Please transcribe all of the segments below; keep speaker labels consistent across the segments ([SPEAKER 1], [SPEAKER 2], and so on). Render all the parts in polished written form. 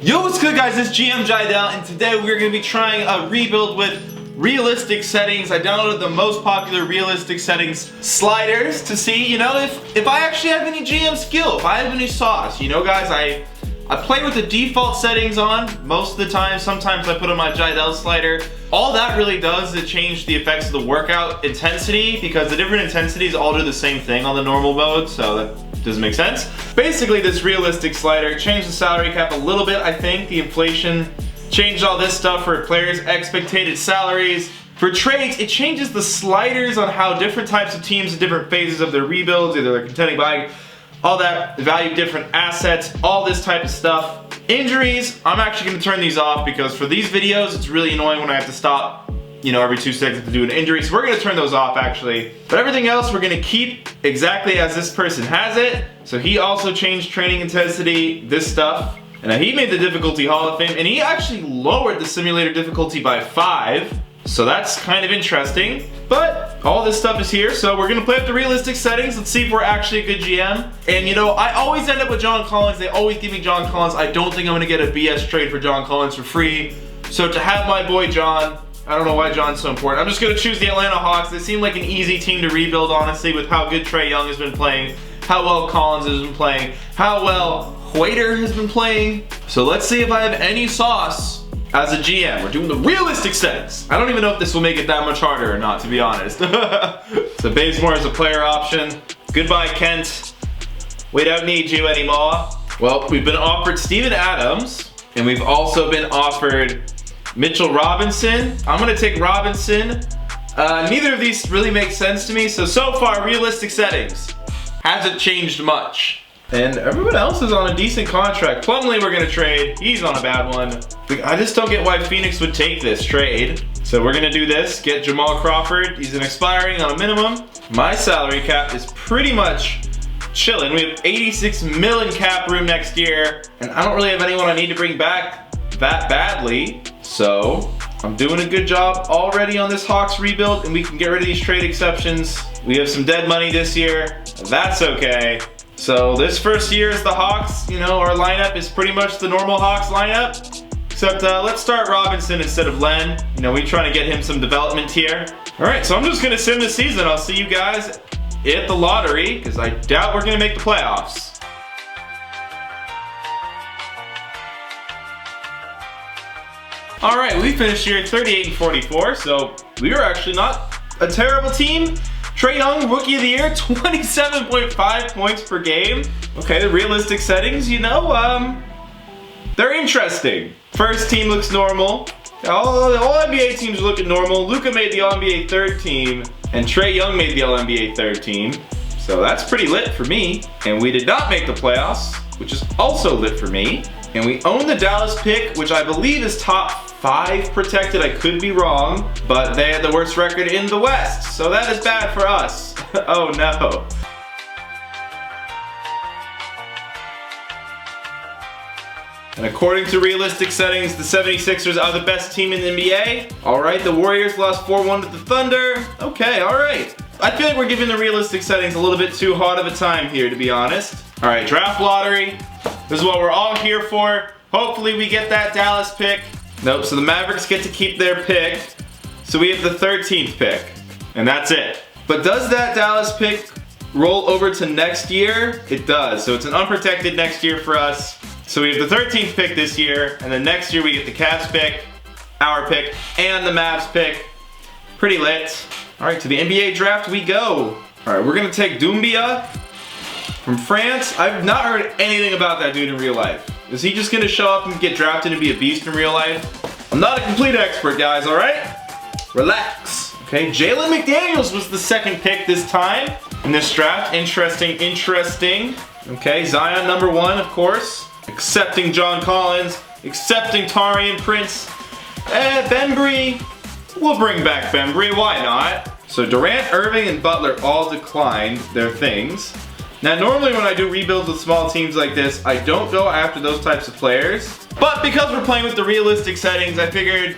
[SPEAKER 1] Yo, what's good guys, it's GM Jiedel, and today we're going to be trying a rebuild with realistic settings. I downloaded the most popular realistic settings sliders to see, you know, if I actually have any GM skill, if I have any sauce. You know guys, I play with the default settings on most of the time. Sometimes I put on my Jiedel slider. All that really does is change the effects of the workout intensity, because the different intensities all do the same thing on the normal mode, so that doesn't make sense. Basically, this realistic slider changed the salary cap a little bit, I think. The inflation changed all this stuff for players' expected salaries. For trades, it changes the sliders on how different types of teams in different phases of their rebuilds, either they're contending by all that, value different assets, all this type of stuff. Injuries, I'm actually going to turn these off because for these videos, it's really annoying when I have to stop, you know, every 2 seconds to do an injury. So we're going to turn those off actually. But everything else we're going to keep exactly as this person has it. So he also changed training intensity, this stuff. And he made the difficulty Hall of Fame, and he actually lowered the simulator difficulty by 5. So that's kind of interesting. But all this stuff is here, so we're gonna play with the realistic settings. Let's see if we're actually a good GM. And you know, I always end up with John Collins. They always give me John Collins. I don't think I'm gonna get a BS trade for John Collins for free. So to have my boy John, I don't know why John's so important. I'm just gonna choose the Atlanta Hawks. They seem like an easy team to rebuild, honestly, with how good Trae Young has been playing, how well Collins has been playing, how well Huerter has been playing. So let's see if I have any sauce as a GM. We're doing the realistic settings. I don't even know if this will make it that much harder or not, to be honest. So Bazemore is a player option. Goodbye, Kent. We don't need you anymore. Well, we've been offered Steven Adams, and we've also been offered Mitchell Robinson. I'm gonna take Robinson. Neither of these really make sense to me. So far, realistic settings hasn't changed much. And everyone else is on a decent contract. Plumlee we're gonna trade. He's on a bad one. I just don't get why Phoenix would take this trade. So we're gonna do this. Get Jamal Crawford. He's an expiring on a minimum. My salary cap is pretty much chilling. We have 86 million cap room next year. And I don't really have anyone I need to bring back that badly. So I'm doing a good job already on this Hawks rebuild, and we can get rid of these trade exceptions. We have some dead money this year. That's okay. So this first year is the Hawks, you know, our lineup is pretty much the normal Hawks lineup. Except let's start Robinson instead of Len. You know, we're trying to get him some development here. All right, so I'm just gonna sim the season. I'll see you guys at the lottery, because I doubt we're gonna make the playoffs. All right, we finished here 38-44, so we were actually not a terrible team. Trae Young, Rookie of the Year, 27.5 points per game. Okay, the realistic settings, you know, they're interesting. First team looks normal. All NBA teams are looking normal. Luka made the All-NBA third team, and Trae Young made the All-NBA third team. So that's pretty lit for me. And we did not make the playoffs, which is also lit for me. And we own the Dallas pick, which I believe is top 5 protected. I could be wrong, but they had the worst record in the West, so that is bad for us. Oh no. And according to realistic settings, the 76ers are the best team in the NBA. All right, the Warriors lost 4-1 to the Thunder. Okay, all right. I feel like we're giving the realistic settings a little bit too hard of a time here, to be honest. All right, draft lottery. This is what we're all here for. Hopefully we get that Dallas pick. Nope, so the Mavericks get to keep their pick. So we have the 13th pick, and that's it. But does that Dallas pick roll over to next year? It does, so it's an unprotected next year for us. So we have the 13th pick this year, and then next year we get the Cavs pick, our pick, and the Mavs pick. Pretty lit. All right, to the NBA draft we go. All right, we're gonna take Doumbia from France. I've not heard anything about that dude in real life. Is he just gonna show up and get drafted and be a beast in real life? I'm not a complete expert, guys, all right? Relax. Okay, Jalen McDaniels was the 2nd pick this time in this draft. Interesting, interesting. Okay, Zion number 1, of course. Accepting John Collins, accepting Taurean Prince. Bembry, we'll bring back Bembry, why not? So Durant, Irving, and Butler all declined their things. Now normally when I do rebuilds with small teams like this, I don't go after those types of players. But because we're playing with the realistic settings, I figured,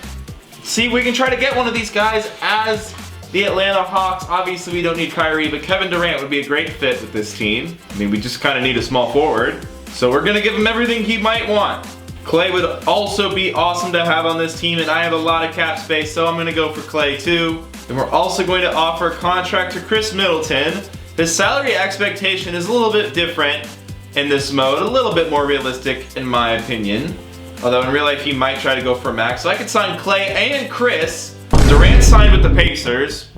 [SPEAKER 1] see if we can try to get one of these guys as the Atlanta Hawks. Obviously we don't need Kyrie, but Kevin Durant would be a great fit with this team. I mean, we just kind of need a small forward. So we're gonna give him everything he might want. Clay would also be awesome to have on this team, and I have a lot of cap space, so I'm going to go for Clay too. And we're also going to offer a contract to Chris Middleton. His salary expectation is a little bit different in this mode, a little bit more realistic in my opinion. Although in real life he might try to go for a max. So I could sign Clay and Chris. Durant signed with the Pacers.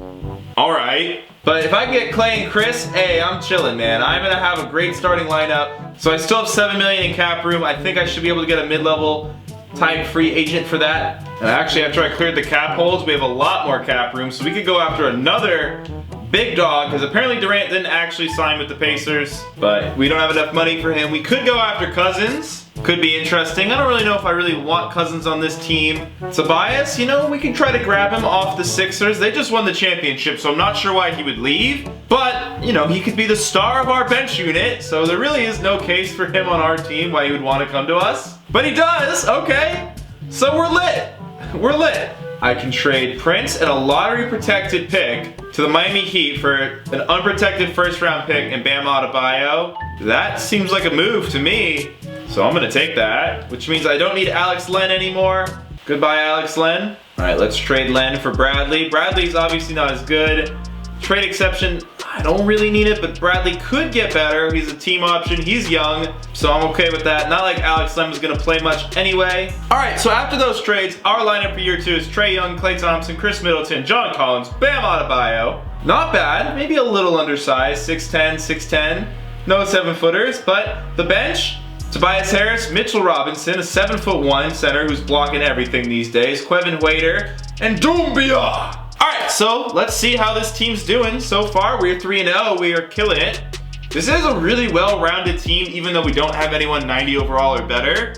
[SPEAKER 1] Alright. But if I get Clay and Chris, hey, I'm chilling, man. I'm gonna have a great starting lineup. So I still have $7 million in cap room. I think I should be able to get a mid-level type free agent for that. And actually, after I cleared the cap holes, we have a lot more cap room. So we could go after another big dog, because apparently Durant didn't actually sign with the Pacers, but we don't have enough money for him. We could go after Cousins. Could be interesting. I don't really know if I really want Cousins on this team. Tobias, you know, we can try to grab him off the Sixers. They just won the championship, so I'm not sure why he would leave. But, you know, he could be the star of our bench unit, so there really is no case for him on our team why he would want to come to us. But he does, okay. So we're lit. We're lit. I can trade Prince and a lottery protected pick to the Miami Heat for an unprotected first round pick and Bam Adebayo. That seems like a move to me. So I'm gonna take that, which means I don't need Alex Len anymore. Goodbye, Alex Len. All right, let's trade Len for Bradley. Bradley's obviously not as good. Trade exception, I don't really need it, but Bradley could get better. He's a team option, he's young, so I'm okay with that. Not like Alex Len was gonna play much anyway. All right, so after those trades, our lineup for year 2 is Trae Young, Klay Thompson, Chris Middleton, John Collins, Bam Adebayo. Not bad, maybe a little undersized, 6'10", 6'10". No 7-footers, but the bench, Tobias Harris, Mitchell Robinson, a 7'1" center who's blocking everything these days, Quevin Waiter, and Doumbia. Alright, so let's see how this team's doing. So far, we're 3-0, we are killing it. This is a really well-rounded team, even though we don't have anyone 90 overall or better.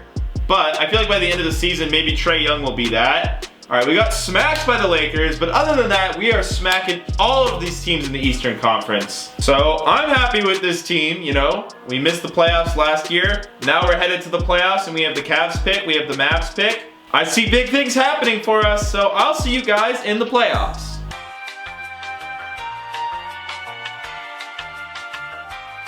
[SPEAKER 1] But I feel like by the end of the season, maybe Trae Young will be that. Alright, we got smashed by the Lakers, but other than that, we are smacking all of these teams in the Eastern Conference. So I'm happy with this team, you know. We missed the playoffs last year. Now we're headed to the playoffs, and we have the Cavs pick, we have the Mavs pick. I see big things happening for us, so I'll see you guys in the playoffs.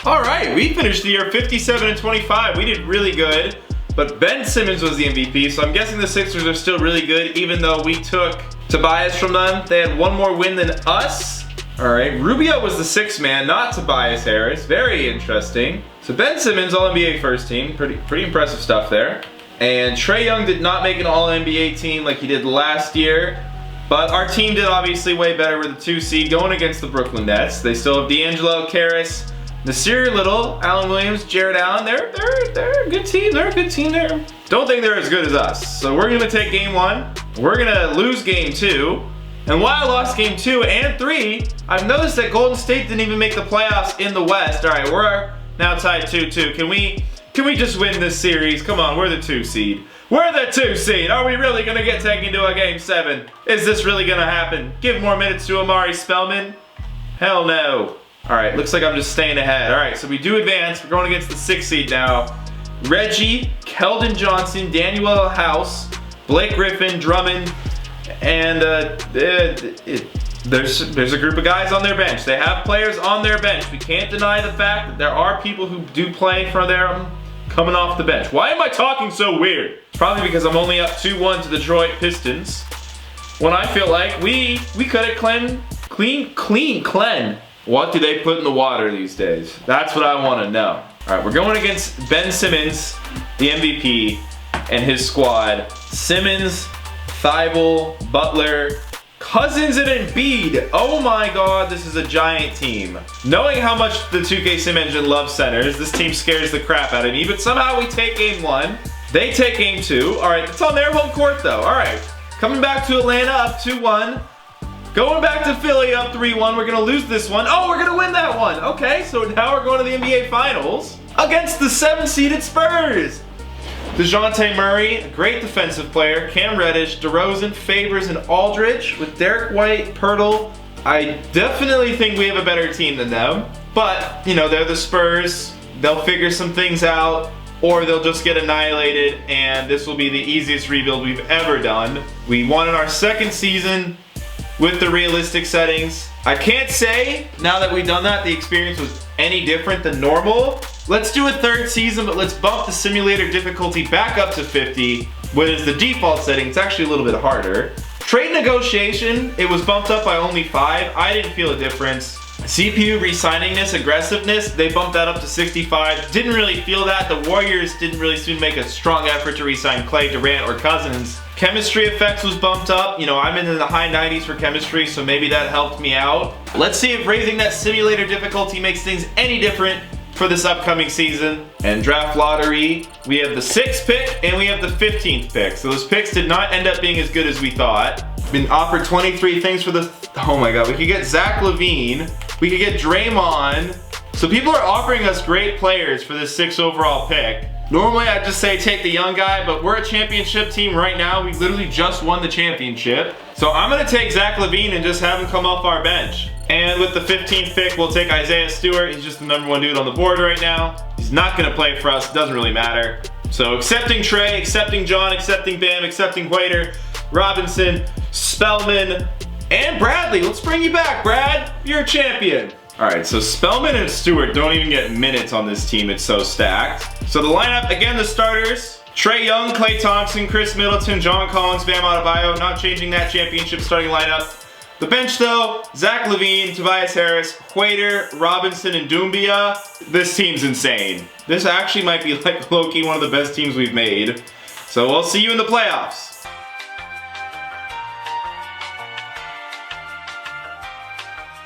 [SPEAKER 1] Alright, we finished the year 57-25. We did really good, but Ben Simmons was the MVP, so I'm guessing the Sixers are still really good, even though we took Tobias from them. They had one more win than us. Alright, Rubio was the 6th man, not Tobias Harris. Very interesting. So Ben Simmons, All-NBA first team. Pretty impressive stuff there. And Trae Young did not make an All-NBA team like he did last year. But our team did obviously way better with the 2 seed going against the Brooklyn Nets. They still have D'Angelo, Karras, Nasir Little, Allen Williams, Jared Allen. They're a good team. They're a good team there. Don't think they're as good as us. So we're gonna take game 1. We're gonna lose game 2. And while I lost game 2 and 3, I've noticed that Golden State didn't even make the playoffs in the West. All right, we're now tied 2-2. Can we just win this series? Come on, we're the 2 seed. We're the 2 seed. Are we really gonna get taken to a game 7? Is this really gonna happen? Give more minutes to Amari Spellman? Hell no. All right, looks like I'm just staying ahead. All right, so we do advance. We're going against the 6 seed now. Reggie, Keldon Johnson, Daniel House, Blake Griffin, Drummond, and there's a group of guys on their bench. They have players on their bench. We can't deny the fact that there are people who do play for them coming off the bench. Why am I talking so weird? It's probably because I'm only up 2-1 to the Detroit Pistons. When I feel like we could have clean. What do they put in the water these days? That's what I want to know. All right, we're going against Ben Simmons, the MVP, and his squad. Simmons, Thibault, Butler, Cousins, and Embiid. Oh my god, this is a giant team. Knowing how much the 2K Sim Engine loves centers, this team scares the crap out of me, but somehow we take game 1. They take game 2. All right, it's on their home court though. All right, coming back to Atlanta up 2-1. Going back to Philly up 3-1. We're gonna lose this one. Oh, we're gonna win that one. Okay, so now we're going to the NBA Finals against the 7-seeded Spurs. DeJounte Murray, a great defensive player. Cam Reddish, DeRozan, Favors, and Aldridge with Derek White, Pirtle. I definitely think we have a better team than them. But, you know, they're the Spurs. They'll figure some things out, or they'll just get annihilated, and this will be the easiest rebuild we've ever done. We won in our 2nd season. with the realistic settings. I can't say, now that we've done that, the experience was any different than normal. Let's do a third season, but let's bump the simulator difficulty back up to 50, which is the default setting. It's actually a little bit harder. Trade negotiation, it was bumped up by only 5. I didn't feel a difference. CPU resigningness, aggressiveness, they bumped that up to 65. Didn't really feel that. The Warriors didn't really soon make a strong effort to resign Clay, Durant, or Cousins. Chemistry effects was bumped up. You know, I'm in the high 90s for chemistry, so maybe that helped me out. Let's see if raising that simulator difficulty makes things any different for this upcoming season. And draft lottery, we have the 6th pick and we have the 15th pick. So those picks did not end up being as good as we thought. Been offered 23 things for the, oh my god, we could get Zach LaVine, we could get Draymond. So people are offering us great players for this 6th overall pick. Normally I'd just say take the young guy, but we're a championship team right now. We literally just won the championship. So I'm gonna take Zach LaVine and just have him come off our bench. And with the 15th pick, we'll take Isaiah Stewart. He's just the #1 dude on the board right now. He's not gonna play for us, doesn't really matter. So accepting Trey, accepting John, accepting Bam, accepting Waiter, Robinson, Spellman, and Bradley. Let's bring you back, Brad. You're a champion. All right, so Spellman and Stewart don't even get minutes on this team. It's so stacked. So the lineup, again, the starters, Trae Young, Klay Thompson, Chris Middleton, John Collins, Bam Adebayo. Not changing that championship starting lineup. The bench though, Zach LaVine, Tobias Harris, Huerter, Robinson, and Doumbia. This team's insane. This actually might be like low-key one of the best teams we've made. So we'll see you in the playoffs.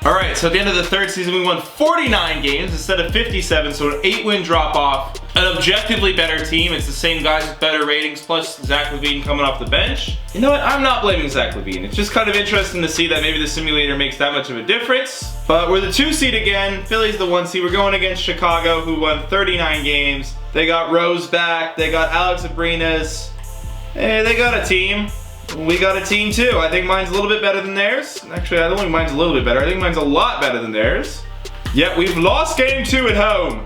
[SPEAKER 1] Alright, so at the end of the 3rd season, we won 49 games instead of 57, so an 8-win drop-off. An objectively better team. It's the same guys with better ratings, plus Zach LaVine coming off the bench. You know what? I'm not blaming Zach LaVine. It's just kind of interesting to see that maybe the simulator makes that much of a difference. But we're the 2 seed again. Philly's the 1 seed. We're going against Chicago, who won 39 games. They got Rose back. They got Alex Abrines. Hey, they got a team. We got a team too. I think mine's a little bit better than theirs. Actually, I don't think mine's a little bit better. I think mine's a lot better than theirs. Yep, we've lost game 2 at home,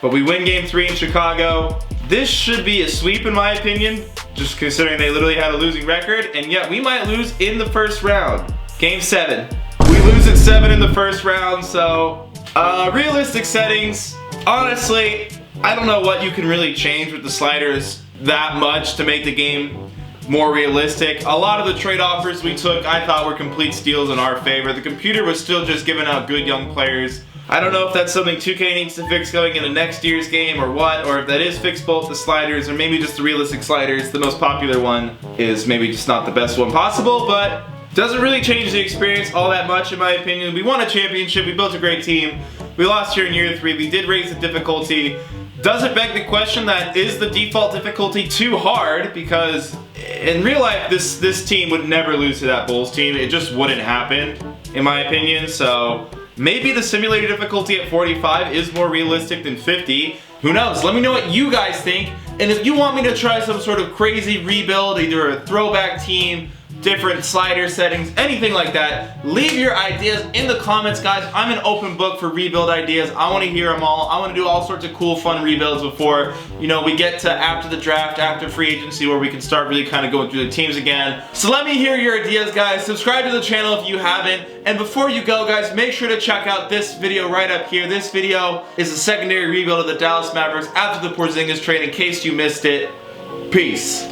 [SPEAKER 1] but we win game 3 in Chicago. This should be a sweep in my opinion, just considering they literally had a losing record, and yet we might lose in the 1st round. Game 7. We lose at 7 in the 1st round, so realistic settings. Honestly, I don't know what you can really change with the sliders that much to make the game more realistic. A lot of the trade offers we took I thought were complete steals in our favor. The computer was still just giving out good young players. I don't know if that's something 2K needs to fix going into next year's game or what, or if that is fix both the sliders or maybe just the realistic sliders. The most popular one is maybe just not the best one possible, but doesn't really change the experience all that much in my opinion. We won a championship, we built a great team. We lost here in year 3, we did raise the difficulty. Does it beg the question that is the default difficulty too hard? Because in real life, this team would never lose to that Bulls team. It just wouldn't happen, in my opinion. So maybe the simulated difficulty at 45 is more realistic than 50. Who knows? Let me know what you guys think. And if you want me to try some sort of crazy rebuild, either a throwback team, different slider settings, anything like that, leave your ideas in the comments, guys. I'm an open book for rebuild ideas. I want to hear them all. I want to do all sorts of cool, fun rebuilds before, you know, we get to after the draft, after free agency, where we can start really kind of going through the teams again. So let me hear your ideas, guys. Subscribe to the channel if you haven't. And before you go, guys, make sure to check out this video right up here. This video is a secondary rebuild of the Dallas Mavericks after the Porzingis trade, in case you missed it. Peace.